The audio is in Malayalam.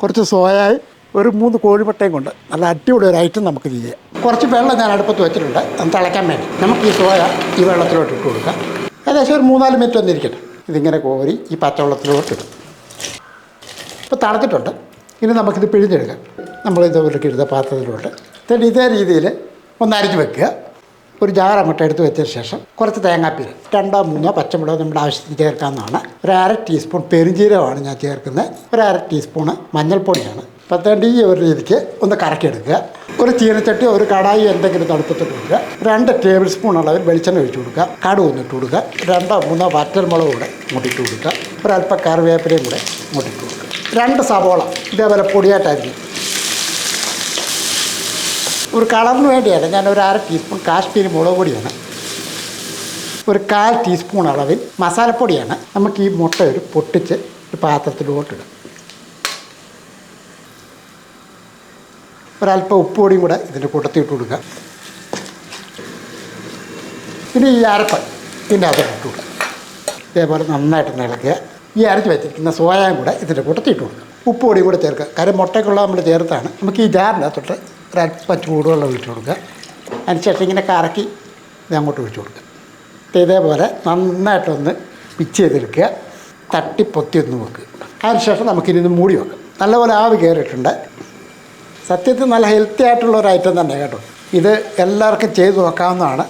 കുറച്ച് സോയായും ഒരു 3 കോഴിമുട്ടയും കൊണ്ട് നല്ല അടിപൊളി ഒരു ഐറ്റം നമുക്ക് ചെയ്യാം. കുറച്ച് വെള്ളം ഞാൻ അടുപ്പത്ത് വെച്ചിട്ടുണ്ട്, അത് തിളയ്ക്കാൻ വേണ്ടി. നമുക്ക് ഈ സോയ ഈ വെള്ളത്തിലോട്ട് ഇട്ട് കൊടുക്കാം. ഏകദേശം ഒരു 3-4 മിനിറ്റ് ഒന്നിരിക്കട്ടെ. ഇതിങ്ങനെ കോരി ഈ പച്ചവെള്ളത്തിലോട്ട് ഇടും. ഇപ്പോൾ തണുത്തിട്ടുണ്ട്. ഇനി നമുക്കിത് പിഴിഞ്ഞെടുക്കാം. നമ്മളിത് ഉരുക്കിയെടുത്ത പാത്രത്തിലോട്ട് എന്നിട്ട് ഇതേ രീതിയിൽ ഒന്ന് അരിഞ്ഞ് വെക്കുക. ഒരു ജാർ അങ്ങോട്ട് എടുത്ത് വെച്ചതിന് ശേഷം കുറച്ച് തേങ്ങാപ്പീര് 2-3 പച്ചമുളക് നമ്മുടെ ആവശ്യത്തിന് ചേർക്കാവുന്നതാണ്. ഒരു 1/2 ടീസ്പൂൺ പെരുംജീരകമാണ് ഞാൻ ചേർക്കുന്നത്. ഒരു 1/2 ടീസ്പൂണ് മഞ്ഞൾപ്പൊടിയാണ്. അപ്പോൾ ഈ ഒരു രീതിക്ക് ഒന്ന് കറക്കിയെടുക്കുക. ഒരു ചീനച്ചട്ടി ഒരു കടായി എന്തെങ്കിലും തണുപ്പത്തിട്ട് കൊടുക്കുക. 2 ടേബിൾ സ്പൂൺ അളവിൽ വെളിച്ചെണ്ണ ഒഴിച്ച് കൊടുക്കുക. കടുക് ഒന്നിട്ട് കൊടുക്കുക. 2-3 വറ്റൽമുളക് കൂടെ മുട്ടിട്ട് കൊടുക്കുക. ഒരല്പം കറിവേപ്പിലയും കൂടെ മുട്ടിട്ട് കൊടുക്കുക. 2 സവോള ഇതേപോലെ പൊടിയായിട്ടായിരിക്കും. ഒരു കളറിന് വേണ്ടിയാണ് ഞാൻ ഒരു 1/2 ടീസ്പൂൺ കാശ്മീരി മുളക് പൊടിയാണ്. ഒരു 1/4 ടീസ്പൂൺ അളവിൽ മസാലപ്പൊടിയാണ്. നമുക്ക് ഈ മുട്ട ഒരു പൊട്ടിച്ച് ഒരു പാത്രത്തിലോട്ടിടും. ഒരല്പം ഉപ്പുപൊടിയും കൂടെ ഇതിൻ്റെ കൂട്ടത്തിട്ട് കൊടുക്കുക. പിന്നെ ഈ അരപ്പ് ഇതിൻ്റെ അകത്ത് ഇട്ട് കൊടുക്കുക. ഇതേപോലെ നന്നായിട്ട് ഇളക്കുക. ഈ അരച്ച് വെച്ചിരിക്കുന്ന സോയയും കൂടെ ഇതിൻ്റെ കൂട്ടത്തിട്ട് കൊടുക്കുക. ഉപ്പുപൊടിയും കൂടെ ചേർക്കുക. കാര്യം മുട്ടയ്ക്കുള്ള നമ്മൾ ചേർത്താണ്. നമുക്ക് ഈ ജാറിൻ്റെ അകത്തോട്ട് ഒരല്പം ചൂടുവെള്ളം ഒഴിച്ച് കൊടുക്കുക. അതിനുശേഷം ഇങ്ങനെ കറക്കി ഇത് അങ്ങോട്ട് ഒഴിച്ച് കൊടുക്കുക. ഇതേപോലെ നന്നായിട്ടൊന്ന് മിക്സ് ചെയ്തെടുക്കുക. തട്ടിപ്പൊത്തി ഒന്ന് വെക്കുക. അതിനുശേഷം നമുക്കിനി മൂടി വെക്കാം. നല്ലപോലെ ആവി കയറിയിട്ടുണ്ട്. സത്യത്തിൽ നല്ല ഹെൽത്തി ആയിട്ടുള്ള ഒരു ഐറ്റം തന്നെ കേട്ടോ. ഇത് എല്ലാവർക്കും ചെയ്ത് നോക്കാവുന്നതാണ്.